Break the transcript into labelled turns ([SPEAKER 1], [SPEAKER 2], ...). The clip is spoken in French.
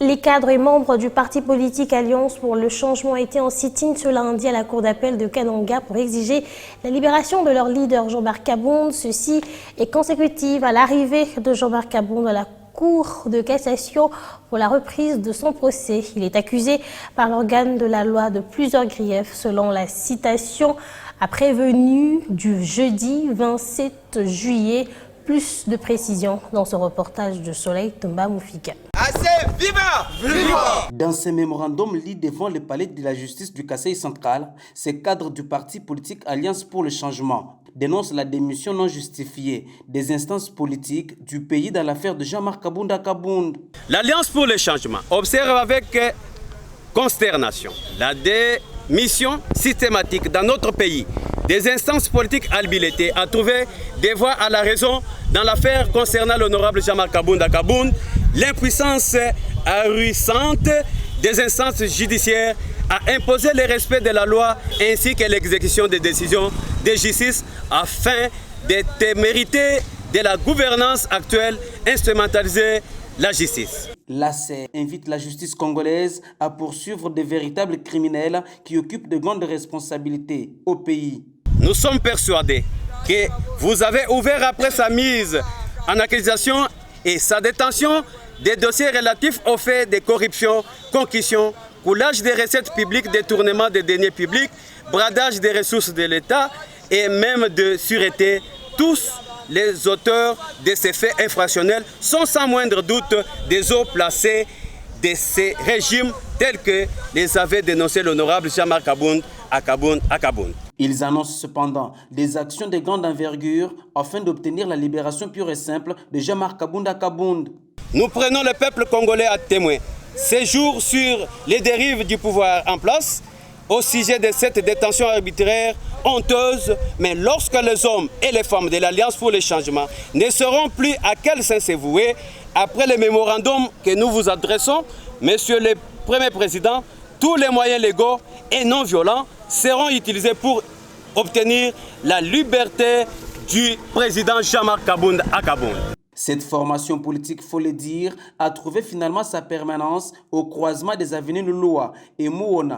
[SPEAKER 1] Les cadres et membres du parti politique Alliance pour le changement étaient en sit-in ce lundi à la cour d'appel de Kananga pour exiger la libération de leur leader Jean-Marc Kabound. Ceci est consécutif à l'arrivée de Jean-Marc Kabound à la Cour de cassation pour la reprise de son procès. Il est accusé par l'organe de la loi de plusieurs griefs selon la citation à prévenu du jeudi 27 juillet. Plus de précisions dans ce reportage de Soleil Tomba Moufika.
[SPEAKER 2] Assez, viva! Viva!
[SPEAKER 3] Dans ce mémorandum lu devant le palais de la justice du Kasaï central, ces cadres du parti politique Alliance pour le changement dénoncent la démission non justifiée des instances politiques du pays dans l'affaire de Jean-Marc Kabound à Kabound.
[SPEAKER 2] L'Alliance pour le changement observe avec consternation la démission systématique dans notre pays des instances politiques habilitées à trouver des voies à la raison dans l'affaire concernant l'honorable Jean-Marc Kabound à Kabound, l'impuissance ahurissante des instances judiciaires à imposer le respect de la loi ainsi que l'exécution des décisions de justice afin de témérité de la gouvernance actuelle instrumentaliser la justice.
[SPEAKER 3] L'ACE invite la justice congolaise à poursuivre de véritables criminels qui occupent de grandes responsabilités au pays.
[SPEAKER 2] Nous sommes persuadés que vous avez ouvert après sa mise en accusation et sa détention des dossiers relatifs aux faits de corruption, concussion, coulage des recettes publiques, détournement des deniers publics, bradage des ressources de l'État et même de sûreté. Tous les auteurs de ces faits infractionnels sont sans moindre doute des hauts placés de ces régimes tels que les avait dénoncés l'honorable Jean-Marc Kabound à Kabound.
[SPEAKER 3] Ils annoncent cependant des actions de grande envergure afin d'obtenir la libération pure et simple de Jean-Marc Kabound à Kabound.
[SPEAKER 2] Nous prenons le peuple congolais à témoin. Ces jours sur les dérives du pouvoir en place, au sujet de cette détention arbitraire honteuse, mais lorsque les hommes et les femmes de l'Alliance pour le changement ne sauront plus à quel sens se vouer, après le mémorandum que nous vous adressons, Monsieur le Premier Président, tous les moyens légaux et non violents seront utilisés pour obtenir la liberté du président Jean-Marc Kabound à Kabound.
[SPEAKER 3] Cette formation politique, faut le dire, a trouvé finalement sa permanence au croisement des avenues Loloa et Mouona